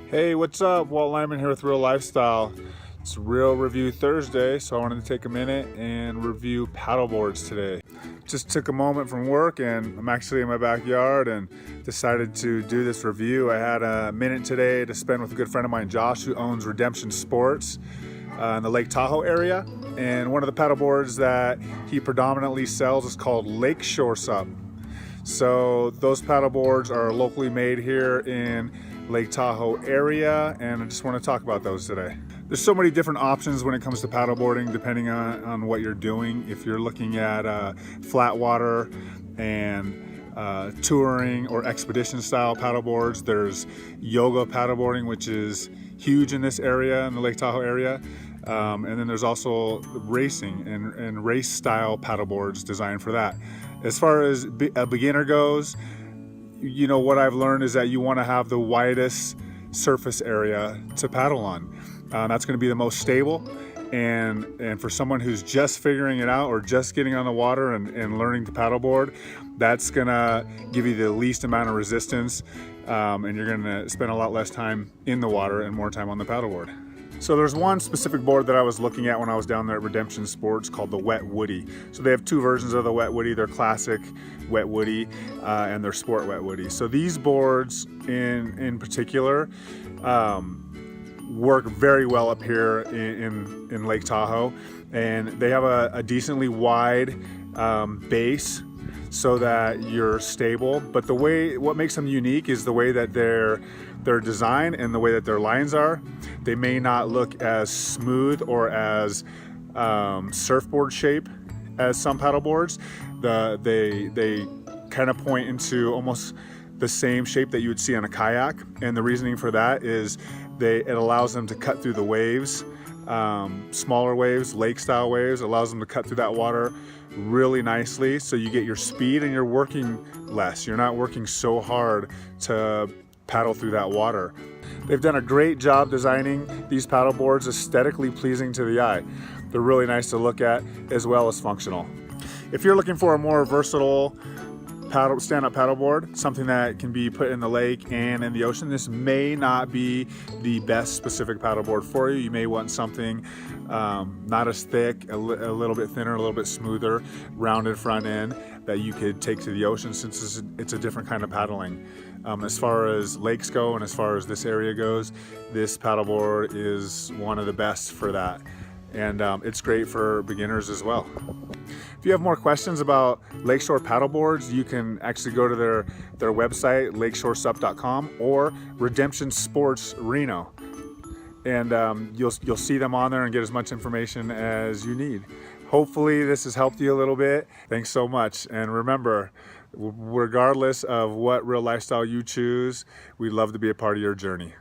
Hey, what's up? Walt Lyman here with Real Lifestyle. It's Real Review Thursday, so I wanted to take a minute and review paddleboards today. Just took a moment from work and I'm actually in my backyard and decided to do this review. I had a minute today to spend with a good friend of mine, Josh, who owns Redemption Sports in the Lake Tahoe area. And one of the paddleboards that he predominantly sells is called Lakeshore Sup. So those paddleboards are locally made here in Lake Tahoe area, and I just want to talk about those today. There's so many different options when it comes to paddleboarding depending on what you're doing. If you're looking at flat water and touring or expedition style paddleboards, there's yoga paddleboarding, which is huge in this area, in the Lake Tahoe area. And then there's also racing and race style paddleboards designed for that. As far as a beginner goes, you know, what I've learned is that you want to have the widest surface area to paddle on. That's going to be the most stable. And for someone who's just figuring it out or just getting on the water and learning to paddleboard, that's going to give you the least amount of resistance, and you're going to spend a lot less time in the water and more time on the paddleboard. So there's one specific board that I was looking at when I was down there at Redemption Sports called the Wet Woody. So they have two versions of the Wet Woody. They're classic Wet Woody and their sport Wet Woody. So these boards in particular work very well up here in Lake Tahoe, and they have a decently wide base so that you're stable. But what makes them unique is the way that they're designed and the way that their lines are. They may not look as smooth or as surfboard shape as some paddleboards. They kind of point into almost the same shape that you would see on a kayak, and the reasoning for that is it allows them to cut through the waves, smaller waves, lake style waves. It allows them to cut through that water really nicely, so you get your speed and you're working less. You're not working so hard to paddle through that water. They've done a great job designing these paddleboards aesthetically pleasing to the eye. They're really nice to look at as well as functional. If you're looking for a more versatile stand-up paddleboard, something that can be put in the lake and in the ocean, this may not be the best specific paddleboard for you. You may want something not as thick, a little bit thinner, a little bit smoother, rounded front end that you could take to the ocean, since it's a different kind of paddling. As far as lakes go and as far as this area goes, this paddleboard is one of the best for that. And it's great for beginners as well. If you have more questions about Lakeshore paddleboards, you can actually go to their website, lakeshoresup.com, or Redemption Sports Reno. And you'll see them on there and get as much information as you need. Hopefully this has helped you a little bit. Thanks so much. And remember, regardless of what real lifestyle you choose, we'd love to be a part of your journey.